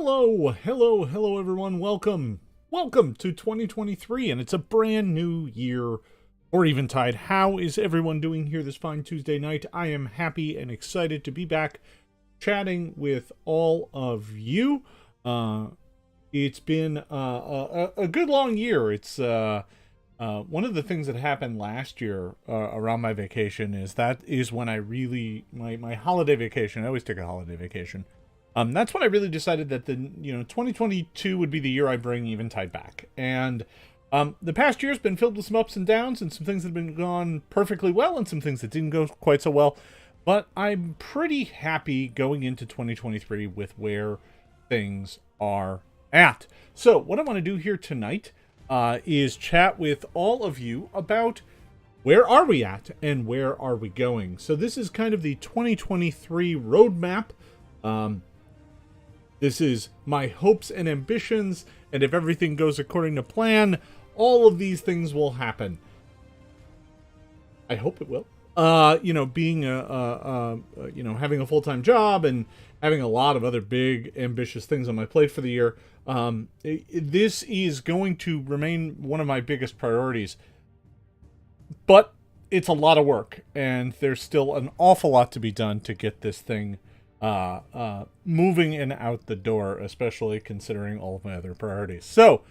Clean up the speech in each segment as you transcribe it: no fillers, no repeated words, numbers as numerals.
Hello, everyone. Welcome to 2023, and it's a brand new year for Eventide. How is everyone doing here this fine Tuesday night? I am happy and excited to be back chatting with all of you. It's been a good long year. It's one of the things that happened last year around my vacation is when I really my holiday vacation. I always take a holiday vacation. That's when I really decided that 2022 would be the year I bring Eventide back. And the past year's been filled with some ups and downs and some things that have been gone perfectly well and some things that didn't go quite so well. But I'm pretty happy going into 2023 with where things are at. So what I want to do here tonight is chat with all of you about where are we at and where are we going. So this is kind of the 2023 roadmap. This is my hopes and ambitions, and if everything goes according to plan, all of these things will happen. I hope it will. Being having a full-time job and having a lot of other big, ambitious things on my plate for the year, this is going to remain one of my biggest priorities. But it's a lot of work, and there's still an awful lot to be done to get this thing moving and out the door, especially considering all of my other priorities. So,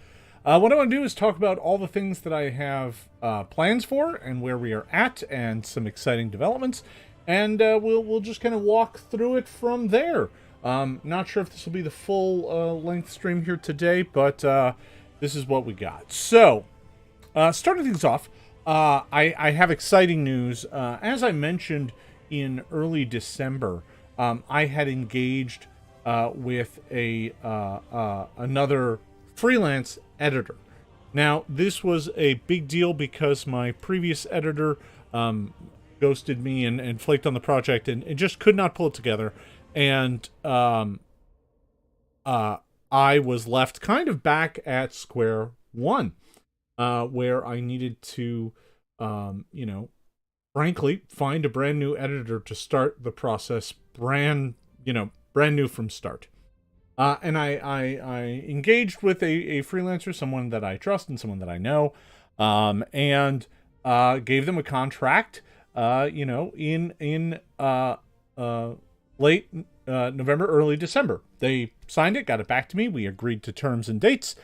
what I want to do is talk about all the things that I have plans for and where we are at and some exciting developments. And we'll just kind of walk through it from there. Not sure if this will be the full length stream here today, but this is what we got. So, starting things off, I have exciting news. As I mentioned in early December, I had engaged with another freelance editor. Now, this was a big deal because my previous editor ghosted me and flaked on the project and just could not pull it together. And I was left kind of back at square one, where I needed to, frankly, find a brand new editor to start the process brand new from start. And I engaged with a freelancer, someone that I trust and someone that I know, and gave them a contract, in late November, early December. They signed it, got it back to me. We agreed to terms and dates,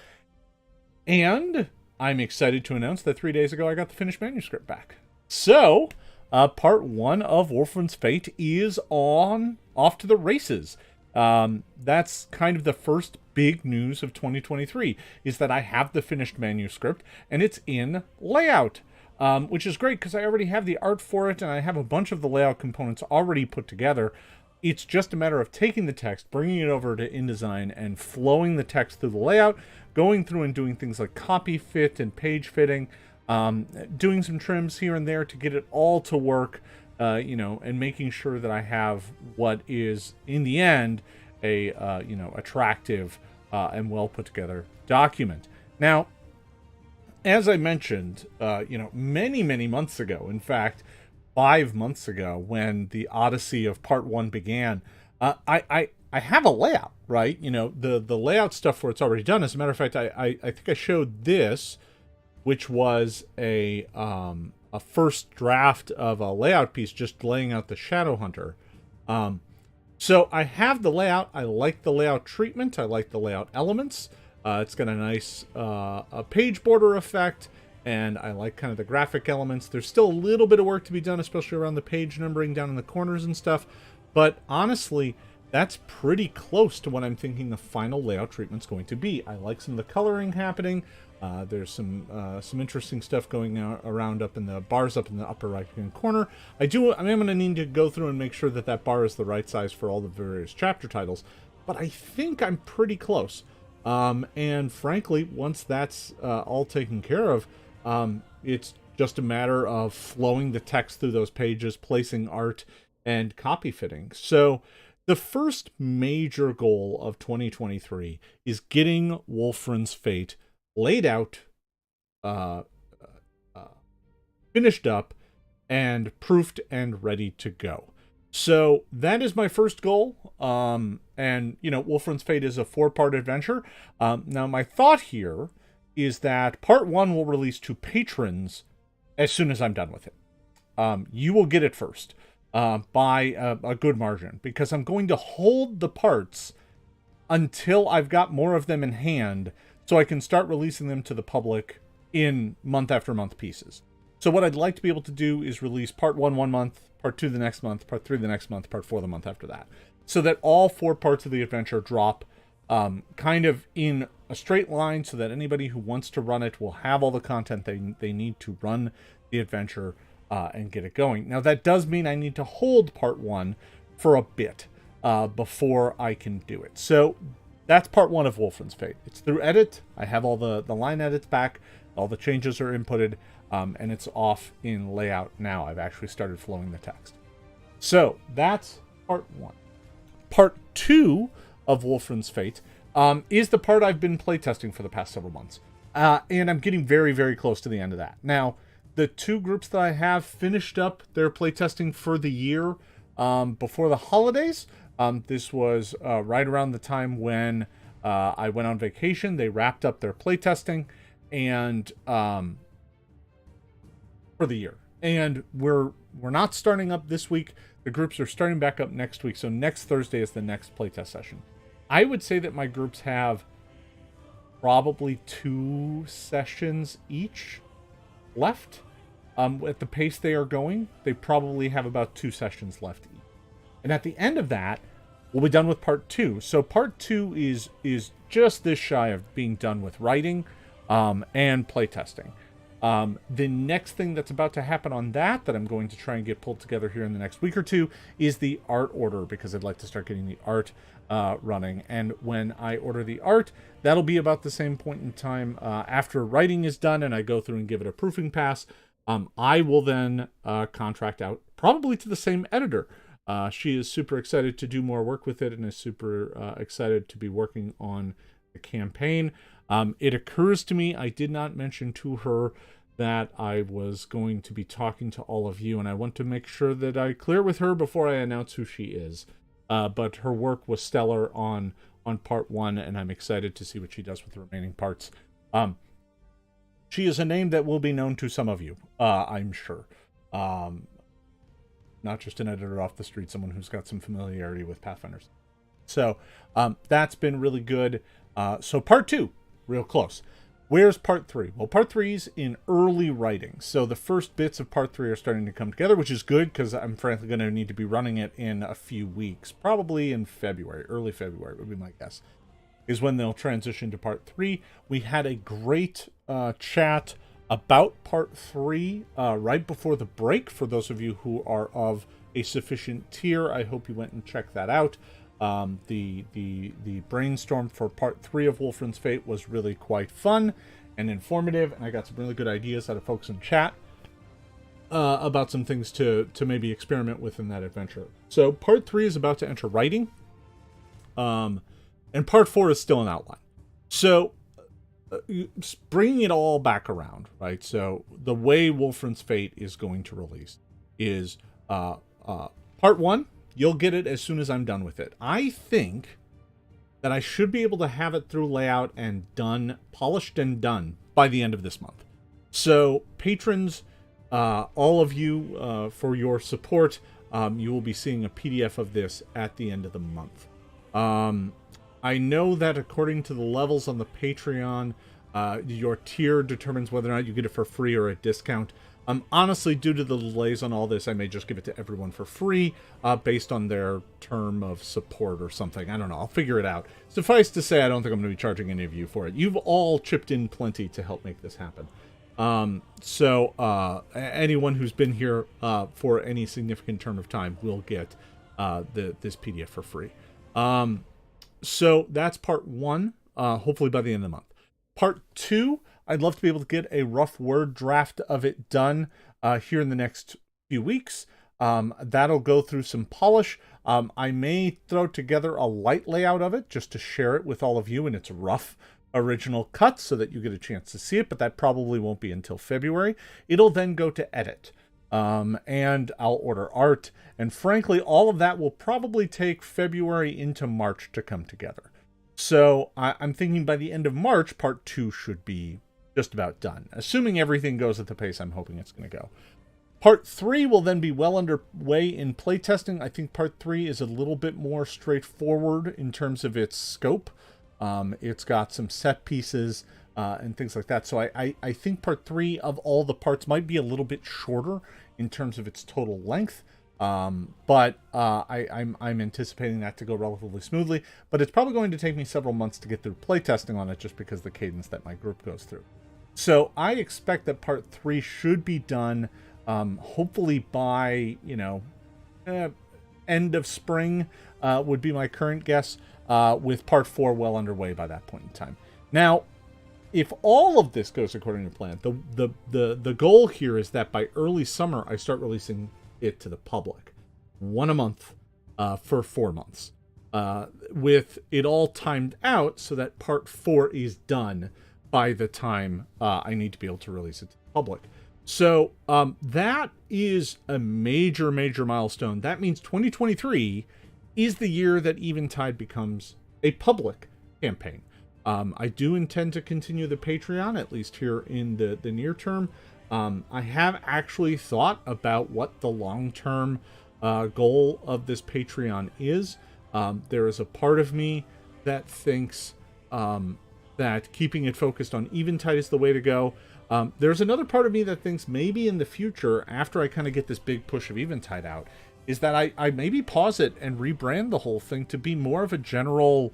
and I'm excited to announce that 3 days ago I got the finished manuscript back. So, part one of Wolfram's Fate is off to the races. That's kind of the first big news of 2023, is that I have the finished manuscript and it's in layout, which is great because I already have the art for it and I have a bunch of the layout components already put together. It's just a matter of taking the text, bringing it over to InDesign and flowing the text through the layout, going through and doing things like copy fit and page fitting, doing some trims here and there to get it all to work, and making sure that I have what is, in the end, a, attractive and well put together document. Now, as I mentioned, many, many months ago, in fact, 5 months ago, when the odyssey of part one began, I have a layout, right? The layout stuff for it's already done. As a matter of fact, I think I showed this, which was a first draft of a layout piece, just laying out the Shadow Hunter. So I have the layout. I like the layout treatment. I like the layout elements. It's got a nice a page border effect, and I like kind of the graphic elements. There's still a little bit of work to be done, especially around the page numbering down in the corners and stuff. But honestly, that's pretty close to what I'm thinking the final layout treatment's going to be. I like some of the coloring happening. There's some interesting stuff going around up in the bars up in the upper right-hand corner. I am going to need to go through and make sure that that bar is the right size for all the various chapter titles, but I think I'm pretty close. And frankly, once that's all taken care of, it's just a matter of flowing the text through those pages, placing art, and copy fitting. So the first major goal of 2023 is getting Wolfram's Fate laid out, finished up, and proofed and ready to go. So that is my first goal. And, Wolfram's Fate is a 4-part adventure. Now, my thought here is that part 1 will release to patrons as soon as I'm done with it. You will get it first by a good margin, because I'm going to hold the parts until I've got more of them in hand so I can start releasing them to the public in month after month pieces. So what I'd like to be able to do is release part 1 one month, part 2 the next month, part 3 the next month, part 4 the month after that, so that all 4 parts of the adventure drop kind of in a straight line, so that anybody who wants to run it will have all the content they need to run the adventure and get it going. Now, that does mean I need to hold part 1 for a bit before I can do it. So that's part 1 of Wolfram's Fate. It's through edit. I have all the line edits back. All the changes are inputted, and it's off in layout now. I've actually started flowing the text. So that's part 1. Part 2 of Wolfram's Fate is the part I've been playtesting for the past several months. And I'm getting very, very close to the end of that. Now, the 2 groups that I have finished up their playtesting for the year before the holidays. This was right around the time when I went on vacation. They wrapped up their playtesting and for the year. And we're not starting up this week. The groups are starting back up next week. So next Thursday is the next playtest session. I would say that my groups have probably 2 sessions each left. At the pace they are going, they probably have about 2 sessions left each. And at the end of that, we'll be done with part 2. So part 2 is just this shy of being done with writing and playtesting. The next thing that's about to happen on that I'm going to try and get pulled together here in the next week or 2 is the art order, because I'd like to start getting the art running. And when I order the art, that'll be about the same point in time after writing is done and I go through and give it a proofing pass. I will then contract out probably to the same editor. She is super excited to do more work with it and is super excited to be working on the campaign. It occurs to me I did not mention to her that I was going to be talking to all of you, and I want to make sure that I clear with her before I announce who she is. But her work was stellar on part 1, and I'm excited to see what she does with the remaining parts. She is a name that will be known to some of you, I'm sure. Not just an editor off the street, someone who's got some familiarity with Pathfinders. So that's been really good. So part 2, real close. Where's part 3? Well, part 3's in early writing. So the first bits of part 3 are starting to come together, which is good because I'm frankly going to need to be running it in a few weeks. Probably in February, early February would be my guess, is when they'll transition to part 3. We had a great chat about part 3 right before the break. For those of you who are of a sufficient tier, I hope you went and checked that out. The brainstorm for part 3 of Wolfram's Fate was really quite fun and informative, and I got some really good ideas out of folks in chat about some things to maybe experiment with in that adventure. So part 3 is about to enter writing, and part 4 is still an outline. So bringing it all back around, right? So the way Wolfram's Fate is going to release is part 1. You'll get it as soon as I'm done with it. I think that I should be able to have it through layout and done, polished and done by the end of this month. So patrons, all of you, for your support, you will be seeing a PDF of this at the end of the month. I know that according to the levels on the Patreon, your tier determines whether or not you get it for free or a discount. Honestly, due to the delays on all this, I may just give it to everyone for free based on their term of support or something. I don't know. I'll figure it out. Suffice to say, I don't think I'm going to be charging any of you for it. You've all chipped in plenty to help make this happen. So anyone who's been here for any significant term of time will get this PDF for free. So that's part 1, hopefully by the end of the month. Part 2, I'd love to be able to get a rough word draft of it done here in the next few weeks. That'll go through some polish. I may throw together a light layout of it just to share it with all of you in its rough original cut so that you get a chance to see it, but that probably won't be until February. It'll then go to edit. and I'll order art. And frankly, all of that will probably take February into March to come together. So I'm thinking by the end of March, part 2 should be just about done, assuming everything goes at the pace I'm hoping it's going to go. Part 3 will then be well underway in playtesting. I think part 3 is a little bit more straightforward in terms of its scope. It's got some set pieces and things like that. So I think part 3 of all the parts might be a little bit shorter in terms of its total length. But I'm anticipating that to go relatively smoothly. But it's probably going to take me several months to get through playtesting on it just because of the cadence that my group goes through. So I expect that part 3 should be done hopefully by, end of spring would be my current guess, with part 4 well underway by that point in time. Now, if all of this goes according to plan, the goal here is that by early summer, I start releasing it to the public. 1 a month for 4 months. With it all timed out so that part 4 is done by the time I need to be able to release it to the public. So that is a major, major milestone. That means 2023 is the year that Eventide becomes a public campaign. I do intend to continue the Patreon, at least here in the near term. I have actually thought about what the long-term goal of this Patreon is. There is a part of me that thinks that keeping it focused on Eventide is the way to go. There's another part of me that thinks maybe in the future, after I kind of get this big push of Eventide out, is that I maybe pause it and rebrand the whole thing to be more of a general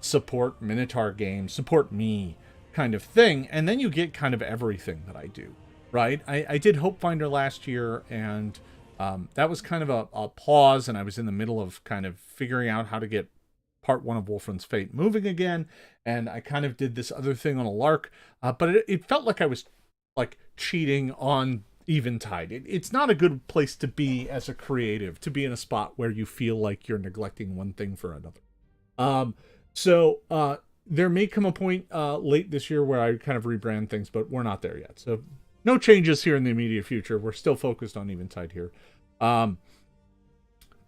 support Minotaur game, support me kind of thing. And then you get kind of everything that I do, right? I did Hope Finder last year, and that was kind of a pause, and I was in the middle of kind of figuring out how to get part 1 of Wolfram's Fate moving again, and I kind of did this other thing on a lark, but it felt like I was like cheating on Eventide. It's not a good place to be as a creative, to be in a spot where you feel like you're neglecting one thing for another. So there may come a point late this year where I kind of rebrand things, but we're not there yet. So no changes here in the immediate future. We're still focused on Eventide here.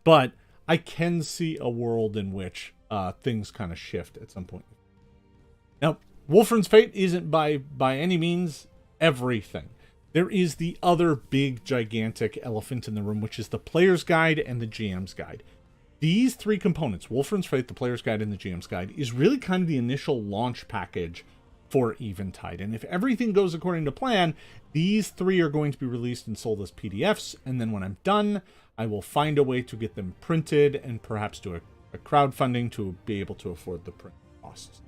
But I can see a world in which things kind of shift at some point. Now, Wolfram's Fate isn't by any means everything. There is the other big, gigantic elephant in the room, which is the Player's Guide and the GM's Guide. These 3 components, Wolfram's Fate, the Player's Guide, and the GM's Guide, is really kind of the initial launch package for Eventide. And if everything goes according to plan, these 3 are going to be released and sold as PDFs. And then when I'm done, I will find a way to get them printed and perhaps do a crowdfunding to be able to afford the print costs.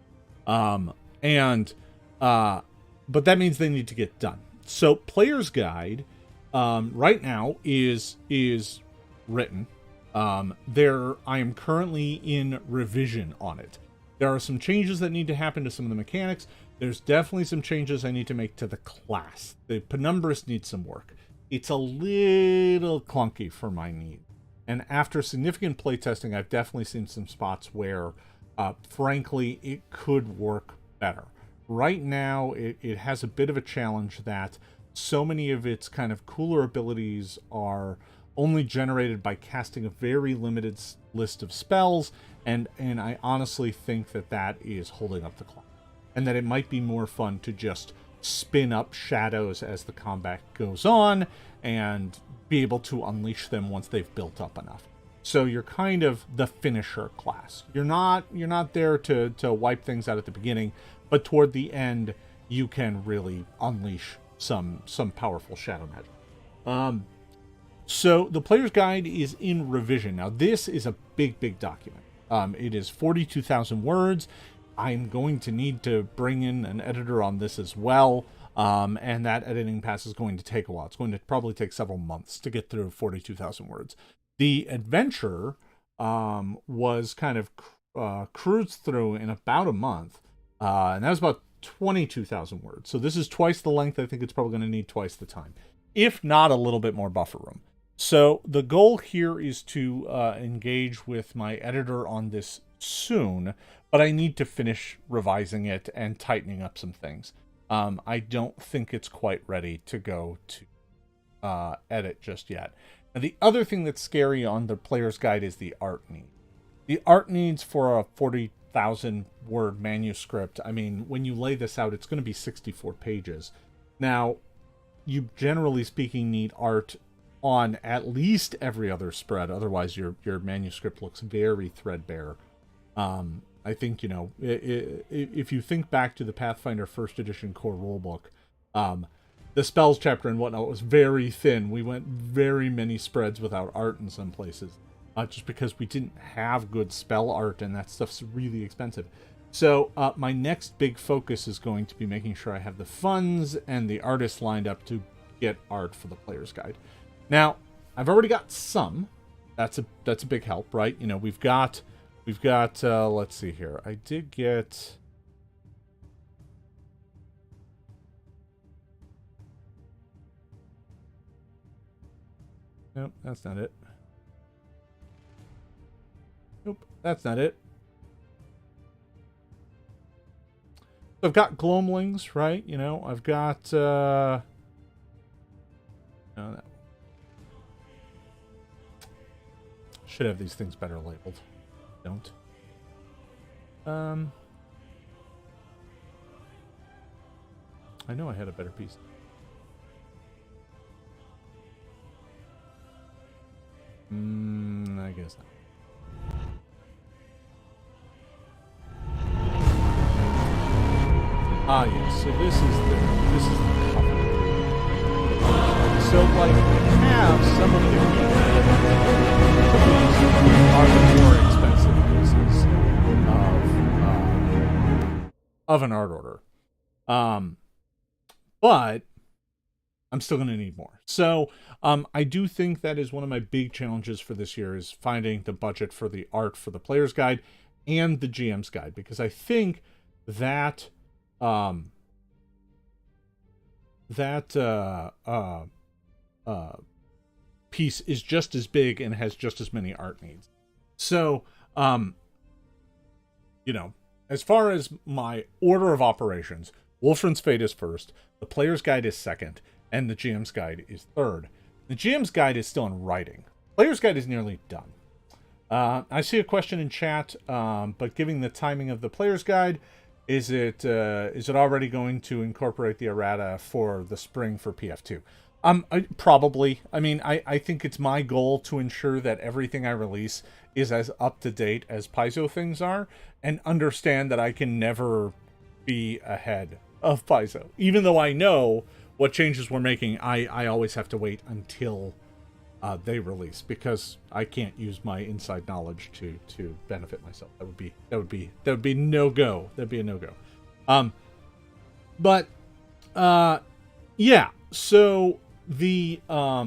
But that means they need to get done. So Player's Guide right now is written. I am currently in revision on it. There are some changes that need to happen to some of the mechanics. There's definitely some changes I need to make to the class. The Penumbris needs some work. It's a little clunky for my needs. And after significant playtesting, I've definitely seen some spots where, frankly, it could work better. Right now, it has a bit of a challenge that so many of its kind of cooler abilities are only generated by casting a very limited list of spells, and I honestly think that is holding up the clock. And that it might be more fun to just spin up shadows as the combat goes on and be able to unleash them once they've built up enough. So you're kind of the finisher class. You're not there to wipe things out at the beginning, but toward the end you can really unleash some powerful shadow magic. So the Player's Guide is in revision. Now this is a big document. It is 42,000 words. I'm going to need to bring in an editor on this as well. And that editing pass is going to take a while. It's going to probably take several months to get through 42,000 words. The adventure was kind of cruised through in about a month. And that was about 22,000 words. So this is twice the length. I think it's probably going to need twice the time, if not a little bit more buffer room. So the goal here is to engage with my editor on this soon, but I need to finish revising it and tightening up some things. I don't think it's quite ready to go to edit just yet. And the other thing that's scary on the player's guide is the art need. The art needs for a 40,000 word manuscript. I mean, when you lay this out, it's going to be 64 pages. Now, you generally speaking need art on at least every other spread. Otherwise, your manuscript looks very threadbare. I think, you know, if you think back to the Pathfinder first edition core rulebook, the spells chapter and whatnot was very thin. We went very many spreads without art in some places, just because we didn't have good spell art, and that stuff's really expensive. So my next big focus is going to be making sure I have the funds and the artists lined up to get art for the player's guide. Now, I've already got some. That's a big help, right? You know, we've got let's see here. I did get nope, that's not it. Nope, that's not it. I've got Gloamlings, right? You know, I've got no, that should have these things better labeled. Don't. I know I had a better piece. I guess not. Ah, yes. So this is the cover. So like we have some of the are the more expensive pieces of an art order. But I'm still going to need more. So I do think that is one of my big challenges for this year is finding the budget for the art for the player's guide and the GM's guide, because I think that piece is just as big and has just as many art needs. So, you know, as far as my order of operations, Wolfram's Fate is first, the player's guide is second, and the GM's guide is third. The GM's guide is still in writing. Player's guide is nearly done. I see a question in chat, but given the timing of the player's guide, is it already going to incorporate the errata for the spring for PF2? Probably. I mean, I think it's my goal to ensure that everything I release is as up to date as Paizo things are, and understand that I can never be ahead of Paizo. Even though I know what changes we're making, I always have to wait until they release, because I can't use my inside knowledge to benefit myself. That would be no go. That'd be a no go. But yeah. So the oh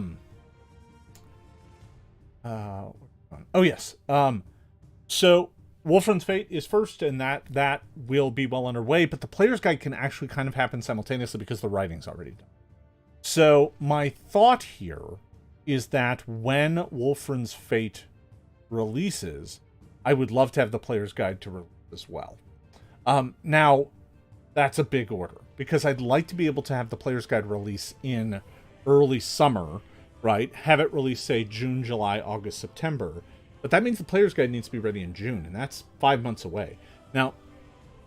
yes. So Wolfram's Fate is first, and that will be well underway. But the player's guide can actually kind of happen simultaneously because the writing's already done. So my thought here is that when Wolfram's Fate releases, I would love to have the player's guide to release as well. Now, that's a big order, because I'd like to be able to have the player's guide release in early summer, right? Have it release, say, June, July, August, September. But that means the player's guide needs to be ready in June, and that's 5 months away. Now,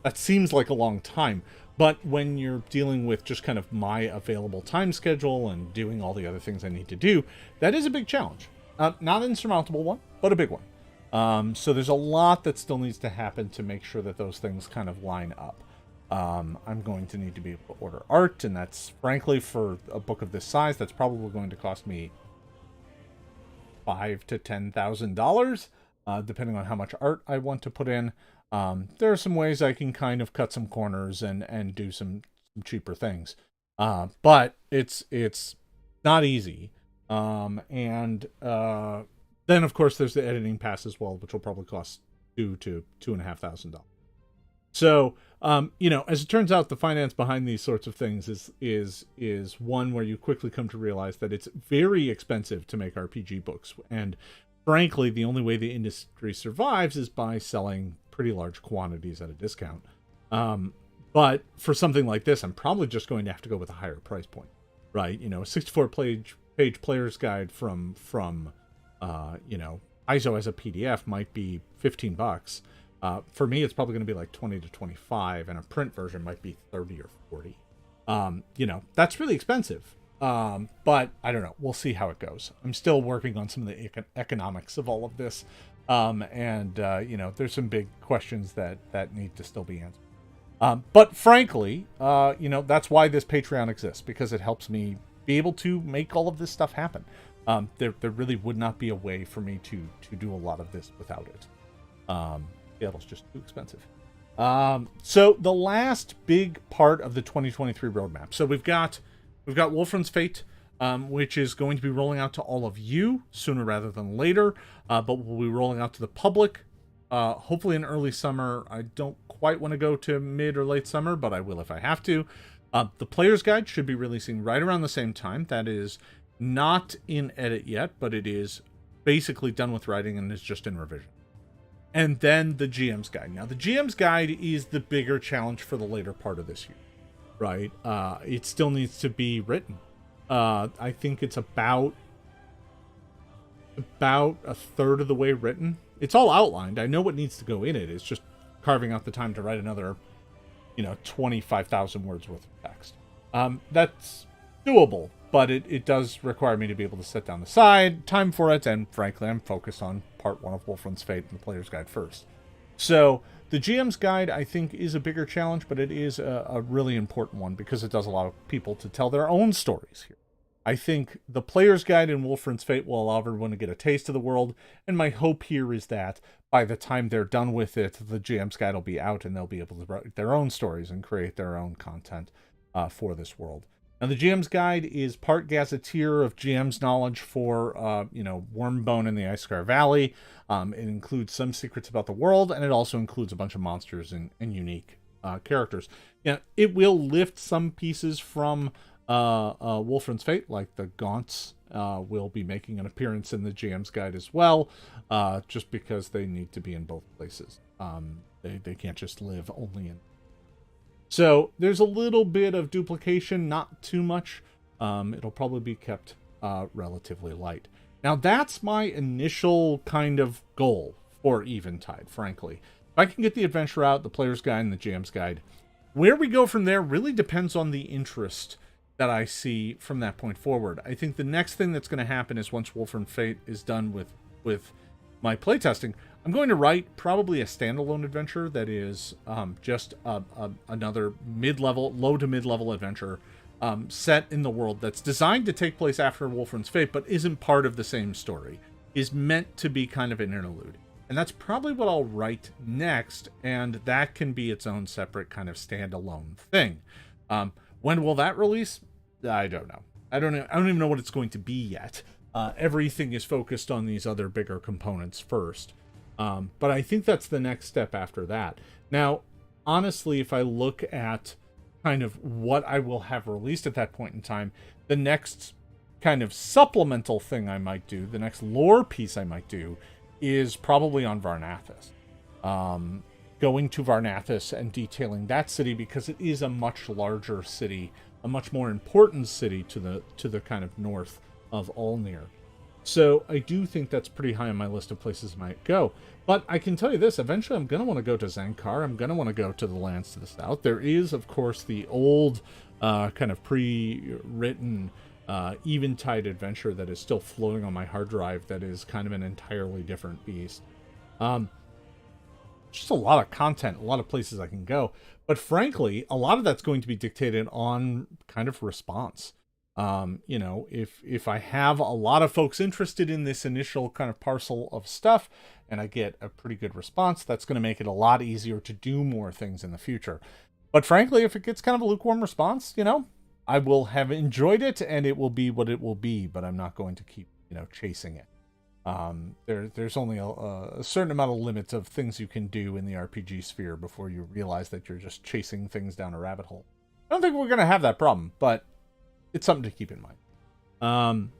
that seems like a long time, but when you're dealing with just kind of my available time schedule and doing all the other things I need to do, that is a big challenge. Not an insurmountable one, but a big one. So there's a lot that still needs to happen to make sure that those things kind of line up. I'm going to need to be able to order art, and that's, frankly, for a book of this size, that's probably going to cost me $5,000 to $10,000, depending on how much art I want to put in. There are some ways I can kind of cut some corners and do some cheaper things, but it's not easy. And then of course there's the editing pass as well, which will probably cost $2,000 to $2,500. So you know, as it turns out, the finance behind these sorts of things is one where you quickly come to realize that it's very expensive to make RPG books, and frankly, the only way the industry survives is by selling pretty large quantities at a discount. But for something like this, I'm probably just going to have to go with a higher price point, right? You know, a 64 page page player's guide from ISO as a PDF might be $15. For me, it's probably going to be like 20 to 25, and a print version might be 30 or 40. That's really expensive. But I don't know. We'll see how it goes. I'm still working on some of the economics of all of this. There's some big questions that need to still be answered. But frankly, that's why this Patreon exists, because it helps me be able to make all of this stuff happen. There really would not be a way for me to do a lot of this without it. Seattle's just too expensive. So the last big part of the 2023 roadmap. So we've got Wolfram's Fate, which is going to be rolling out to all of you sooner rather than later, but we'll be rolling out to the public, hopefully in early summer. I don't quite want to go to mid or late summer, but I will if I have to. The Player's Guide should be releasing right around the same time. That is not in edit yet, but it is basically done with writing and is just in revision. And then the GM's Guide. Now, the GM's Guide is the bigger challenge for the later part of this year, right? It still needs to be written. I think it's about a third of the way written. It's all outlined. I know what needs to go in it. It's just carving out the time to write another, 25,000 words worth of text. That's doable, but it does require me to be able to set down the side, time for it, and frankly, I'm focused on part 1 of Wolfram's Fate and the Player's Guide first. So the GM's Guide, I think, is a bigger challenge, but it is a really important one because it does allow people to tell their own stories here. I think the Player's Guide and Wolfram's Fate will allow everyone to get a taste of the world, and my hope here is that by the time they're done with it, the GM's Guide will be out and they'll be able to write their own stories and create their own content for this world. Now, the GM's Guide is part gazetteer of GM's knowledge for, Wormbone in the Icescar Valley. It includes some secrets about the world, and it also includes a bunch of monsters and unique characters. It will lift some pieces from Wolfram's Fate, like the Gaunts will be making an appearance in the GM's Guide as well, just because they need to be in both places. They can't just live only in. So there's a little bit of duplication, not too much. It'll probably be kept relatively light. Now, that's my initial kind of goal for Eventide, frankly. If I can get the adventure out, the Player's Guide, and the GM's Guide, where we go from there really depends on the interest that I see from that point forward. I think the next thing that's going to happen is once Wolfram's Fate is done with my playtesting, I'm going to write probably a standalone adventure that is just another low to mid-level adventure set in the world that's designed to take place after Wolfram's Fate, but isn't part of the same story, is meant to be kind of an interlude. And that's probably what I'll write next, and that can be its own separate kind of standalone thing. When will that release? I don't know. I don't even know what it's going to be yet. Everything is focused on these other bigger components first. But I think that's the next step after that. Now, honestly, if I look at kind of what I will have released at that point in time, the next kind of supplemental thing I might do, the next lore piece I might do, is probably on Varnathis. Going to Varnathis and detailing that city, because it is a much larger city, a much more important city to the kind of north of Ulnir. So I do think that's pretty high on my list of places I might go. But I can tell you this, eventually I'm going to want to go to Zankar. I'm going to want to go to the lands to the south. There is, of course, the old kind of pre-written Eventide adventure that is still floating on my hard drive that is kind of an entirely different beast. Just a lot of content, a lot of places I can go. But frankly, a lot of that's going to be dictated on kind of response. If I have a lot of folks interested in this initial kind of parcel of stuff and I get a pretty good response, that's going to make it a lot easier to do more things in the future. But frankly, if it gets kind of a lukewarm response, I will have enjoyed it and it will be what it will be, but I'm not going to keep, chasing it. There's only a certain amount of limits of things you can do in the RPG sphere before you realize that you're just chasing things down a rabbit hole. I don't think we're going to have that problem, but it's something to keep in mind.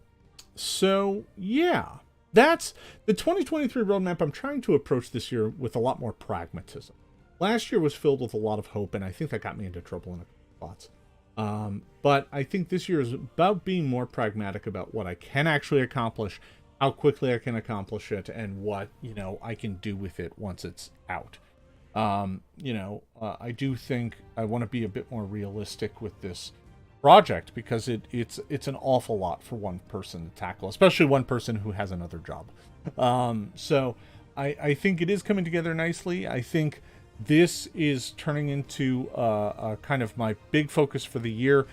So yeah, that's the 2023 roadmap. I'm trying to approach this year with a lot more pragmatism. Last year was filled with a lot of hope, and I think that got me into trouble in a couple spots. But I think this year is about being more pragmatic about what I can actually accomplish, how quickly I can accomplish it, and what, I can do with it once it's out. I do think I want to be a bit more realistic with this project because it's an awful lot for one person to tackle, especially one person who has another job. So I think it is coming together nicely. I think this is turning into kind of my big focus for the year,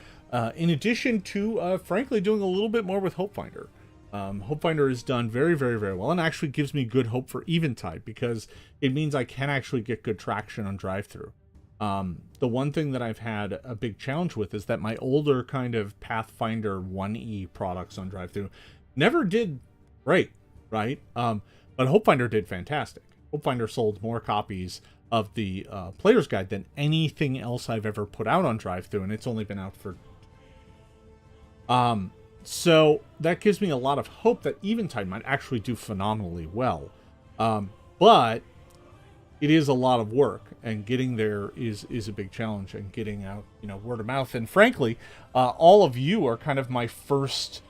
in addition to, frankly, doing a little bit more with Hopefinder. Hopefinder is done very, very, very well and actually gives me good hope for Eventide because it means I can actually get good traction on drive-through. The one thing that I've had a big challenge with is that my older kind of Pathfinder 1E products on drive-through never did great, right? But Hopefinder did fantastic. Hopefinder sold more copies of the Player's Guide than anything else I've ever put out on drive-through, and it's only been out for... So that gives me a lot of hope that Eventide might actually do phenomenally well. But it is a lot of work, and getting there is a big challenge, and getting out, word of mouth. And frankly, all of you are kind of my first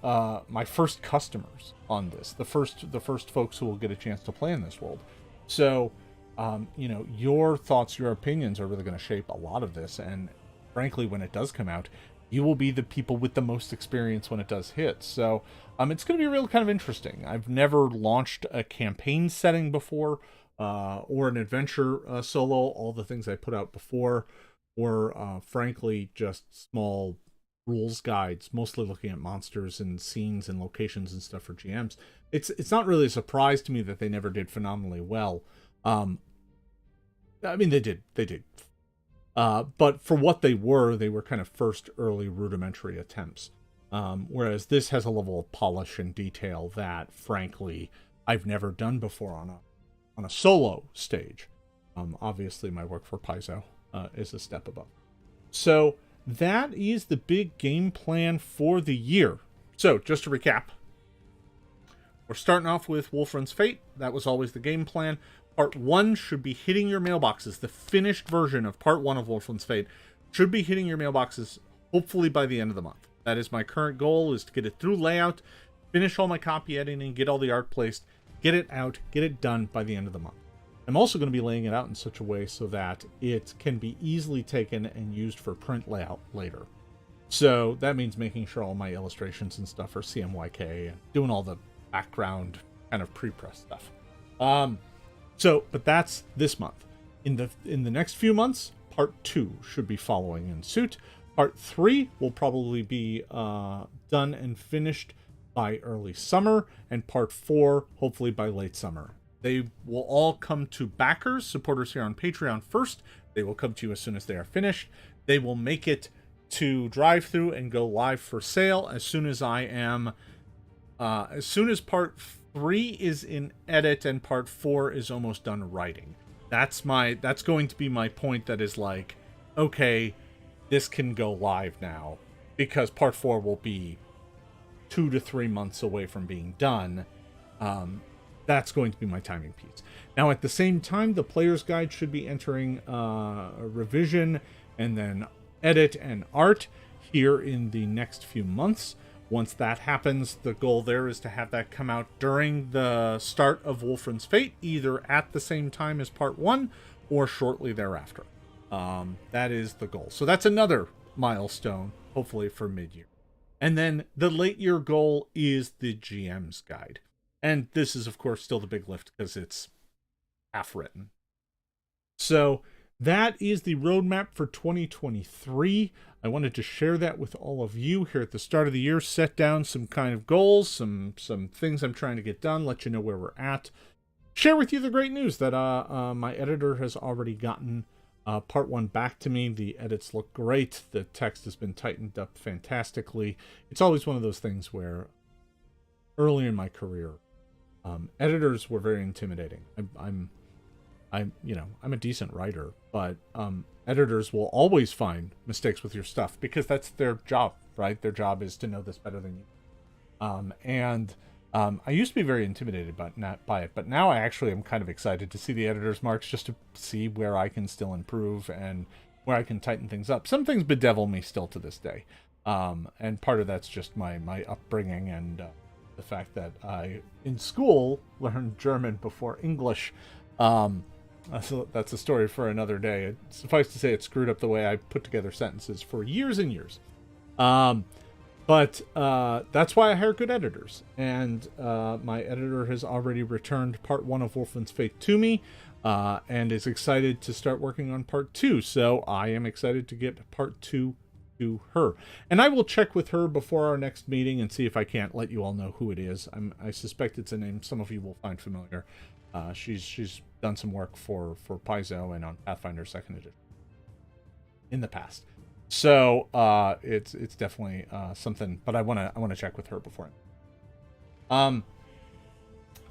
customers on this, the first folks who will get a chance to play in this world. So, your thoughts, your opinions are really going to shape a lot of this. And frankly, when it does come out, you will be the people with the most experience when it does hit. So it's going to be really kind of interesting. I've never launched a campaign setting before, or an adventure solo. All the things I put out before were, frankly, just small rules guides, mostly looking at monsters and scenes and locations and stuff for GMs. It's not really a surprise to me that they never did phenomenally well. I mean, they did. But for what they were kind of first early rudimentary attempts. Whereas this has a level of polish and detail that, frankly, I've never done before on a solo stage. Obviously, my work for Paizo is a step above. So that is the big game plan for the year. So just to recap, we're starting off with Wolfram's Fate. That was always the game plan. Part 1 should be hitting your mailboxes. The finished version of Part 1 of Wolfram's Fate should be hitting your mailboxes hopefully by the end of the month. That is my current goal, is to get it through layout, finish all my copy editing, get all the art placed, get it out, get it done by the end of the month. I'm also going to be laying it out in such a way so that it can be easily taken and used for print layout later. So that means making sure all my illustrations and stuff are CMYK and doing all the background kind of pre-press stuff. But that's this month. In the next few months, Part 2 should be following in suit. Part 3 will probably be done and finished by early summer, and Part 4 hopefully by late summer. They will all come to backers, supporters here on Patreon first. They will come to you as soon as they are finished. They will make it to drive-through and go live for sale as soon as as soon as Part 3 is in edit and Part 4 is almost done writing. That's going to be my point. That is like, okay, this can go live now, because Part 4 will be 2 to 3 months away from being done. That's going to be my timing piece. Now, at the same time, the Player's Guide should be entering a revision and then edit and art here in the next few months. Once that happens, the goal there is to have that come out during the start of Wolfram's Fate, either at the same time as Part 1 or shortly thereafter. That is the goal. So that's another milestone, hopefully for mid-year. And then the late year goal is the GM's Guide. And this is, of course, still the big lift because it's half written. So that is the roadmap for 2023. I wanted to share that with all of you here at the start of the year, set down some kind of goals, some things I'm trying to get done, let you know where we're at. Share with you the great news that my editor has already gotten Part 1 back to me. The edits look great. The text has been tightened up fantastically. It's always one of those things where early in my career, editors were very intimidating. I'm a decent writer, but editors will always find mistakes with your stuff because that's their job, right? Their job is to know this better than you. I used to be very intimidated by it, but now I actually am kind of excited to see the editor's marks just to see where I can still improve and where I can tighten things up. Some things bedevil me still to this day. And part of that's just my upbringing and the fact that I, in school, learned German before English. That's a story for another day. Suffice to say, it screwed up the way I put together sentences for years and years. But that's why I hire good editors. And my editor has already returned part 1 of Wolfman's Fate to me, and is excited to start working on part 2. So I am excited to get part 2 to her. And I will check with her before our next meeting and see if I can't let you all know who it is. I suspect it's a name some of you will find familiar. She's done some work for Paizo and on Pathfinder 2nd Edition in the past. So it's definitely something, but I want to check with her before.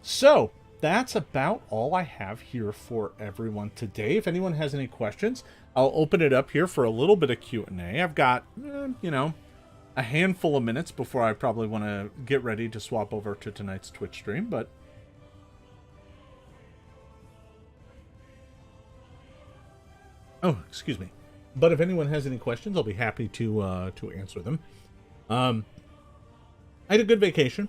So that's about all I have here for everyone today. If anyone has any questions, I'll open it up here for a little bit of Q&A. I've got a handful of minutes before I probably want to get ready to swap over to tonight's Twitch stream, but excuse me. But if anyone has any questions, I'll be happy to answer them. I had a good vacation,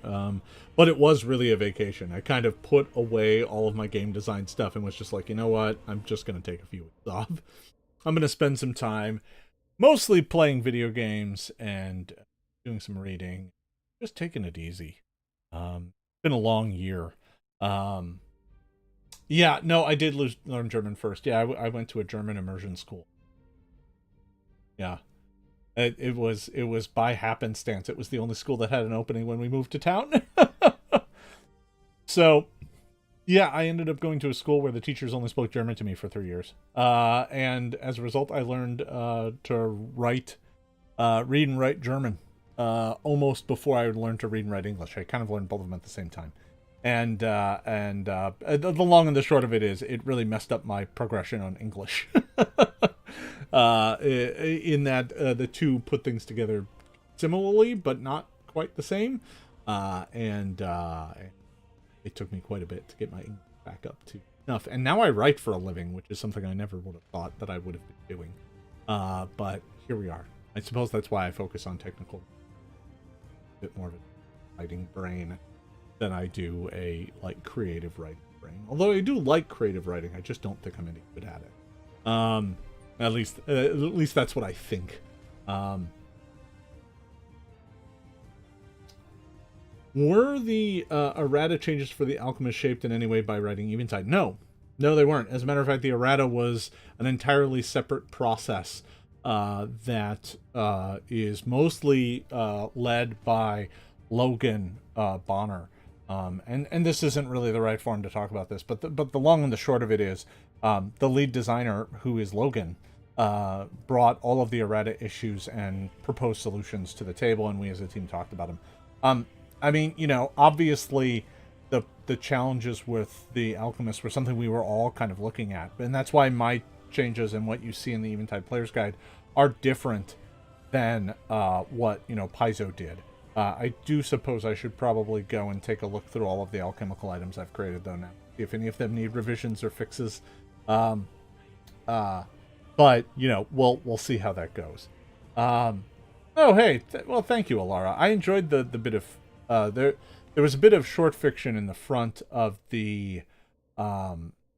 but it was really a vacation. I kind of put away all of my game design stuff and was just like, you know what? I'm just going to take a few weeks off. I'm going to spend some time mostly playing video games and doing some reading, just taking it easy. It's been a long year. Yeah, no, I did learn German first. Yeah, I went to a German immersion school. Yeah, it was by happenstance. It was the only school that had an opening when we moved to town. So, yeah, I ended up going to a school where the teachers only spoke German to me for 3 years. And as a result, I learned to read and write German almost before I learned to read and write English. I kind of learned both of them at the same time. And the long and the short of it is, it really messed up my progression on English. In that the two put things together similarly, but not quite the same. And it took me quite a bit to get my English back up to enough. And now I write for a living, which is something I never would have thought that I would have been doing. But here we are. I suppose that's why I focus on technical, a bit more of a writing brain than I do a creative writing brain. Although I do like creative writing, I just don't think I'm any good at it. At least that's what I think. Were the errata changes for the Alchemist shaped in any way by writing Eventide? No, they weren't. As a matter of fact, the errata was an entirely separate process that is mostly led by Logan Bonner. And this isn't really the right forum to talk about this, but the long and the short of it is, the lead designer, who is Logan, brought all of the errata issues and proposed solutions to the table, and we as a team talked about them. I mean, obviously the challenges with the Alchemist were something we were all kind of looking at, and that's why my changes and what you see in the Eventide Player's Guide are different than what Paizo did. I do suppose I should probably go and take a look through all of the alchemical items I've created, though, now. See if any of them need revisions or fixes. But, we'll see how that goes. Oh, hey. Well, thank you, Alara. I enjoyed the bit of... There was a bit of short fiction in the front of the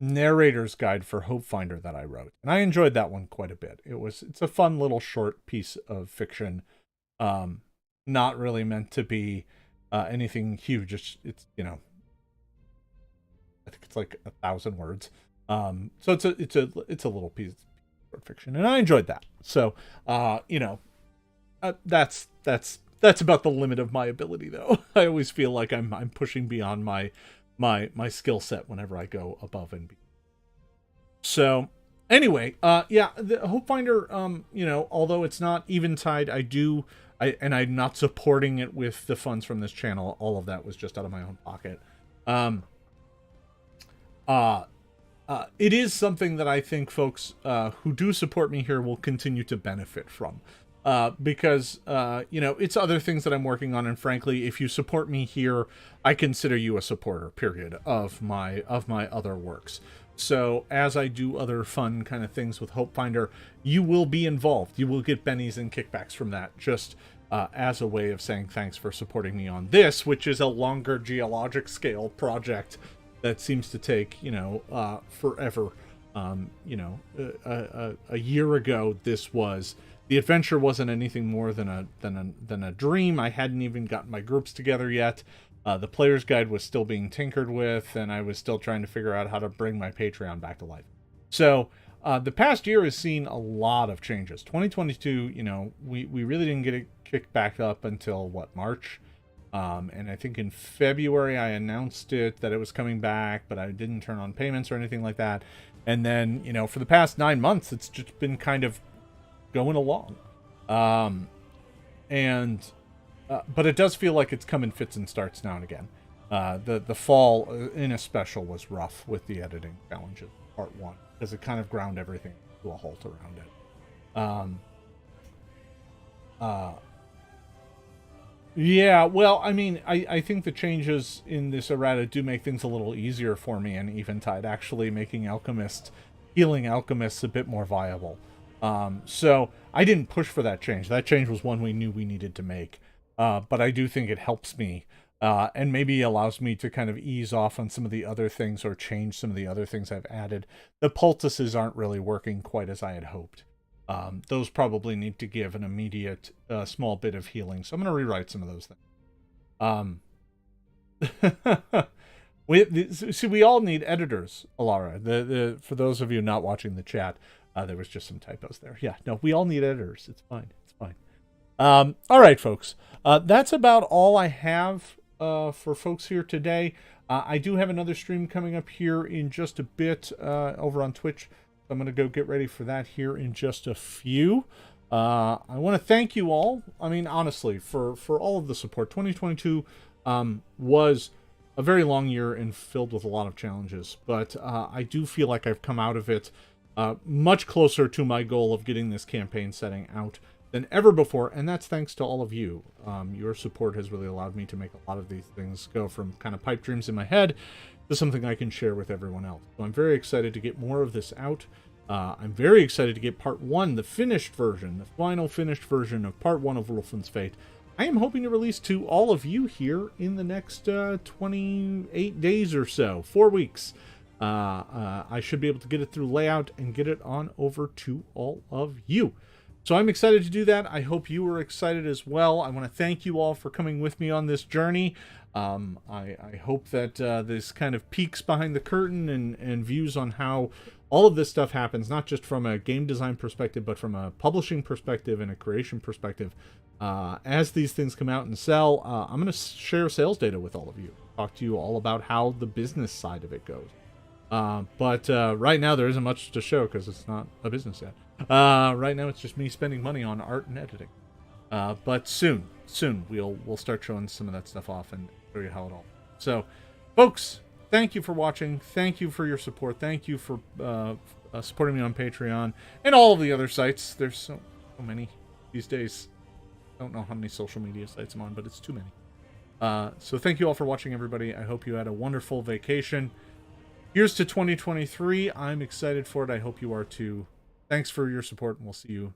narrator's guide for Hope Finder that I wrote. And I enjoyed that one quite a bit. It's a fun little short piece of fiction. Not really meant to be anything huge. It's I think it's like 1,000 words. So it's a little piece of fiction, and I enjoyed that. So that's about the limit of my ability, though. I always feel like I'm pushing beyond my skill set whenever I go above and beyond. So anyway, the Hope Finder, although it's not Eventide, I'm not supporting it with the funds from this channel. All of that was just out of my own pocket. It is something that I think folks who do support me here will continue to benefit from. Because it's other things that I'm working on, and frankly, if you support me here, I consider you a supporter, period, of my other works. So as I do other fun kind of things with Hope Finder, you will be involved. You will get bennies and kickbacks from that, just as a way of saying thanks for supporting me on this, which is a longer geologic scale project that seems to take, forever. A year ago, the adventure wasn't anything more than a dream. I hadn't even gotten my groups together yet. The player's guide was still being tinkered with, and I was still trying to figure out how to bring my Patreon back to life. So the past year has seen a lot of changes. 2022, we really didn't get it kicked back up until, March? And I think in February I announced that it was coming back, but I didn't turn on payments or anything like that. And then, for the past 9 months, it's just been kind of going along. But it does feel like it's come in fits and starts now and again. The fall in a special was rough with the editing challenges, part 1, because it kind of ground everything to a halt around it. Yeah, well, I mean, I think the changes in this errata do make things a little easier for me in Eventide, actually making healing alchemists a bit more viable. So I didn't push for that change. That change was one we knew we needed to make. But I do think it helps me, and maybe allows me to kind of ease off on some of the other things or change some of the other things I've added. The poultices aren't really working quite as I had hoped. Those probably need to give an immediate small bit of healing. So I'm going to rewrite some of those things. We all need editors, Alara. For those of you not watching the chat, there was just some typos there. Yeah, no, we all need editors. It's fine. It's fine. All right, folks. That's about all I have for folks here today. I do have another stream coming up here in just a bit over on Twitch. I'm going to go get ready for that here in just a few. I want to thank you all. I mean, honestly, for all of the support. 2022 was a very long year and filled with a lot of challenges. But I do feel like I've come out of it much closer to my goal of getting this campaign setting out than ever before, and that's thanks to all of you. Your support has really allowed me to make a lot of these things go from kind of pipe dreams in my head to something I can share with everyone else. So I'm very excited to get more of this out. I'm very excited to get part 1, the finished version, the final finished version of part 1 of Wolfen's Fate. I am hoping to release to all of you here in the next 28 days or so, 4 weeks. I should be able to get it through layout and get it on over to all of you. So I'm excited to do that. I hope you are excited as well. I want to thank you all for coming with me on this journey. I hope that this kind of peeks behind the curtain and views on how all of this stuff happens, not just from a game design perspective, but from a publishing perspective and a creation perspective. As these things come out and sell, I'm going to share sales data with all of you. Talk to you all about how the business side of it goes. But right now there isn't much to show because it's not a business yet. Right now it's just me spending money on art and editing. But soon we'll start showing some of that stuff off and show you how it all. So, folks, thank you for watching. Thank you for your support. Thank you for supporting me on Patreon and all of the other sites. There's so many these days. I don't know how many social media sites I'm on, but it's too many. So thank you all for watching, everybody. I hope you had a wonderful vacation. Here's to 2023. I'm excited for it. I hope you are too. Thanks for your support, and we'll see you